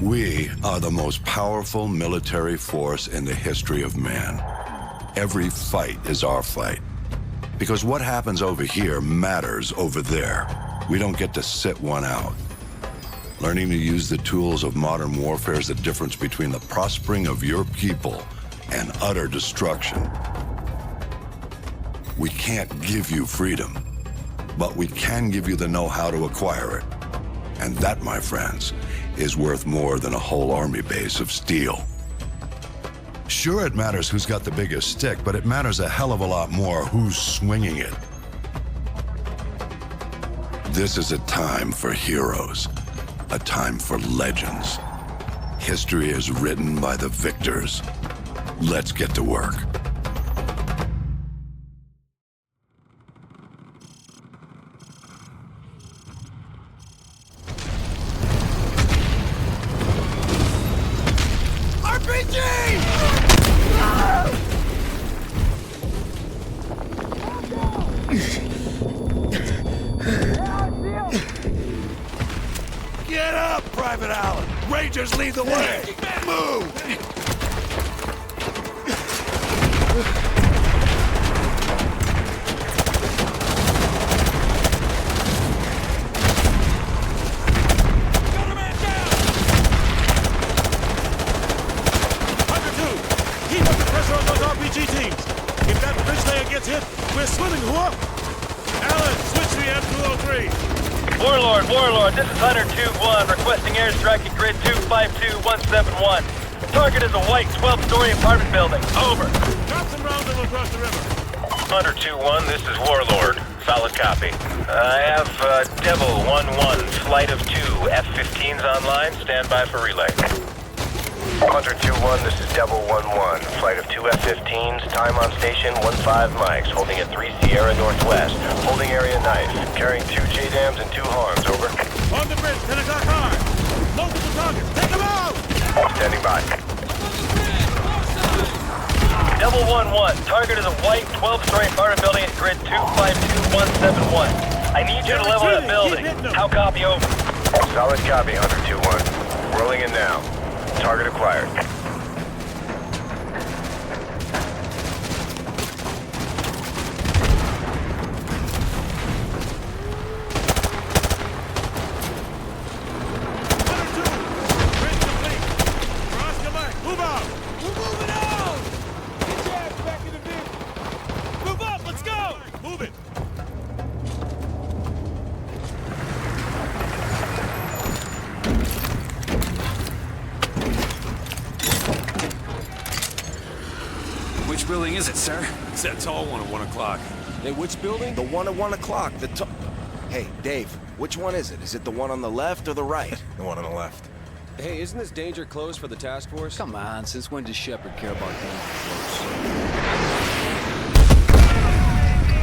We are the most powerful military force in the history of man. Every fight is our fight. Because what happens over here matters over there. We don't get to sit one out. Learning to use the tools of modern warfare is the difference between the prospering of your people and utter destruction. We can't give you freedom, but we can give you the know-how to acquire it. And that, my friends, is worth more than a whole army base of steel. Sure, it matters who's got the biggest stick, but it matters a hell of a lot more who's swinging it. This is a time for heroes, a time for legends. History is written by the victors. Let's get to work. Get up, Private Allen! Rangers lead the way! Move! Warlord, this is Hunter 2-1, requesting airstrike at grid 252171. Target is a white 12-story apartment building. Over. Drop some rounds and we'll cross the river. Hunter 2-1, this is Warlord. Solid copy. I have Devil 1-1, flight of 2 F-15s online. Stand by for relay. Hunter 2-1, this is Devil 1-1, flight of 2 F-15s, time on station 15 mics, holding at 3 Sierra Northwest, holding area knife, carrying 2 J-dams and 2 harms, over. On the bridge, 10 o'clock hard! Multiple targets, take them out! Standing by. Devil 1-1, target is a white 12-story apartment building at grid 252171. I need you to level that building. How copy, over? Solid copy, Hunter 2-1. Rolling in now. Target acquired. Which building is it, sir? It's that tall one at 1 o'clock. Hey, which building? The one at 1 o'clock, Hey, Dave, which one is it? Is it the one on the left or the right? The one on the left. Hey, isn't this danger close for the task force? Come on, since when does Shepard care about danger close?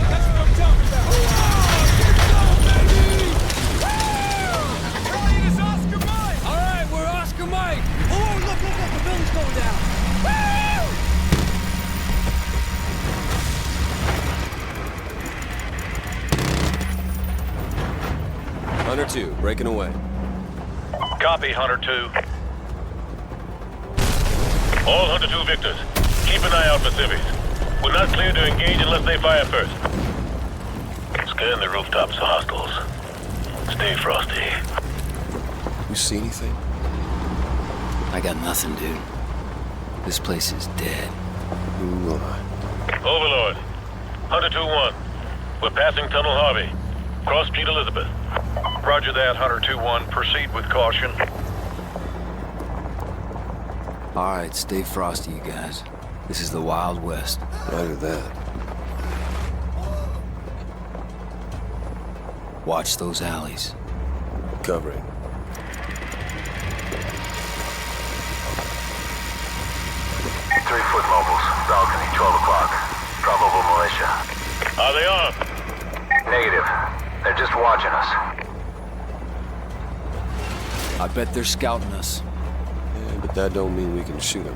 That's what I'm talking about! It's Oscar Mike! All right, we're Oscar Mike! Oh, look, the building's going down! Hunter 2, breaking away. Copy, Hunter 2. All Hunter 2 victors, keep an eye out for civvies. We're not clear to engage unless they fire first. Scan the rooftops for hostiles. Stay frosty. You see anything? I got nothing, dude. This place is dead. Overlord, Hunter 2-1. We're passing Tunnel Harvey. Cross Street Elizabeth. Roger that, Hunter 2-1. Proceed with caution. All right, stay frosty, you guys. This is the Wild West. Roger that. Watch those alleys. Covering. Three-foot mobiles, balcony, 12 o'clock. Probable militia. Are they armed? Negative. They're just watching us. I bet they're scouting us. Yeah, but that don't mean we can shoot them.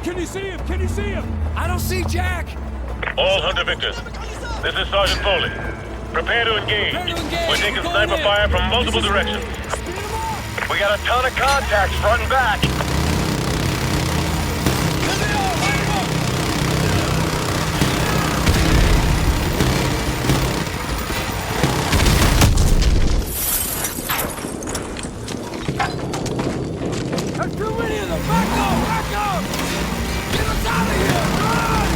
Can you see him? Can you see him? I don't see Jack! All Hunter victors. This is Sergeant Foley. Prepare to engage. Prepare to engage. We're taking Go sniper in. fire from multiple directions. We got a ton of contacts front and back. There's too many of them! Back up! Back up! Get us out of here! Run!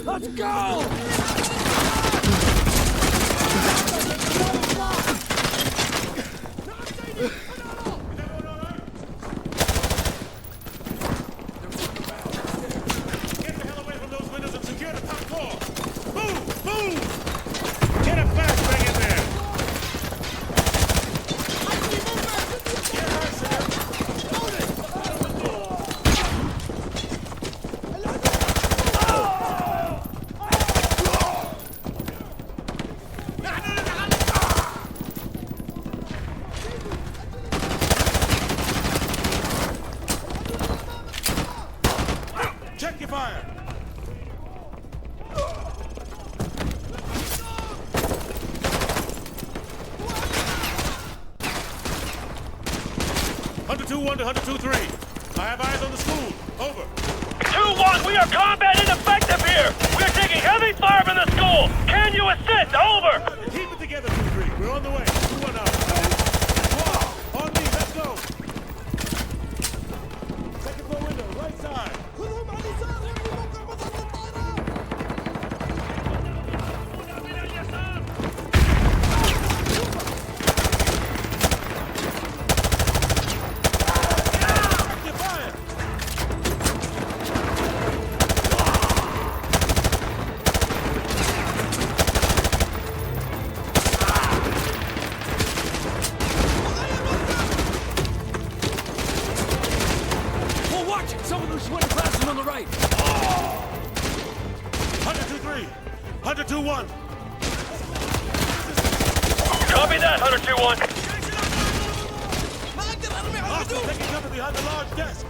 Let's go! Get the hell away from those windows and secure the top floor! Move! Move! Get a flashbang in there! Get her, sir! Check your fire! Hunter 2-1 to Hunter 2-3. I have eyes on the school. Over. 2-1, we are combat ineffective here! We're taking heavy fire from the school! Can you assist? Over! Keep it together, 2-3. We're on the way. 2-1 out. Wow. On me, let's go. Second floor window, right side. Check your fire. Well, watch it! Some of them sweater classes on the right! Hunter 2-3. Hunter 2-1. Copy that, Hunter 2-1. Hostile taking cover behind the large desk.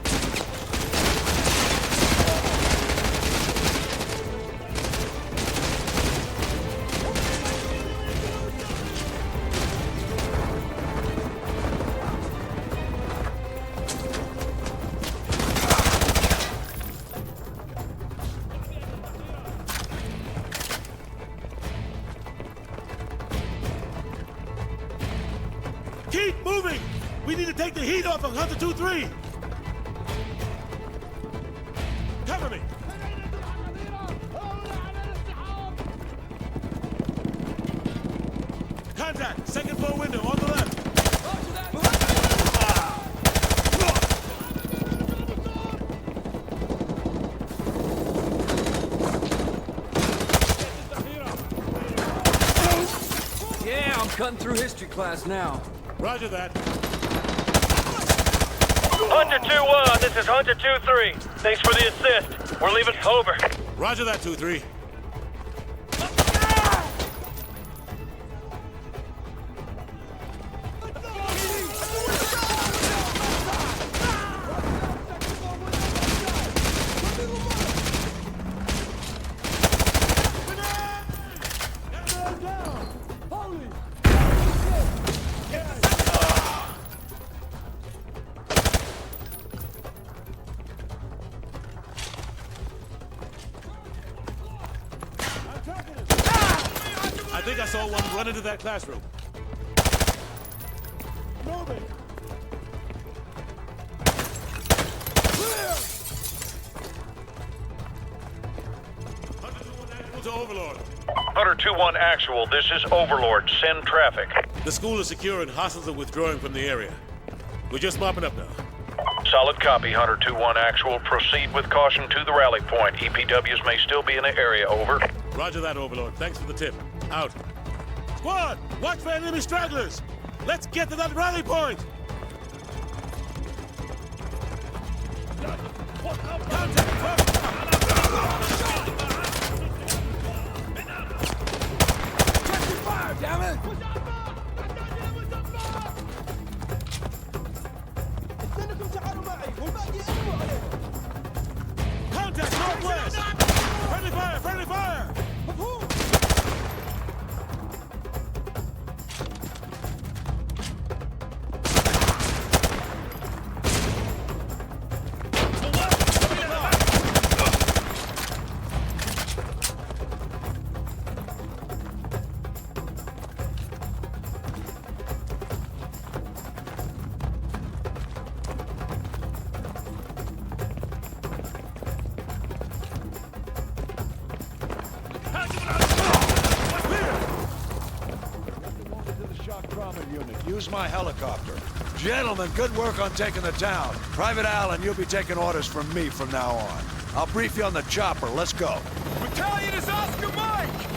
Keep moving! We need to take the heat off of Hunter 2-3! Cover me! Contact! Second floor window on the left! Yeah, I'm cutting through history class now. Roger that. Hunter 2-1, this is Hunter 2-3. Thanks for the assist. We're leaving. Over. Roger that, 2-3. I think I saw one run into that classroom. Moving. Hunter 2-1 actual to Overlord. Hunter 2-1 actual, this is Overlord. Send traffic. The school is secure and hostiles are withdrawing from the area. We're just mopping up now. Solid copy, Hunter 2-1 actual. Proceed with caution to the rally point. EPWs may still be in the area, over. Roger that, Overlord. Thanks for the tip. Out. Squad, watch for enemy stragglers. Let's get to that rally point. Fire, damn it! Contact northwest. Friendly fire, friendly fire. Use my helicopter. Gentlemen, good work on taking the town. Private Allen, you'll be taking orders from me from now on. I'll brief you on the chopper. Let's go. Battalion is Oscar Mike!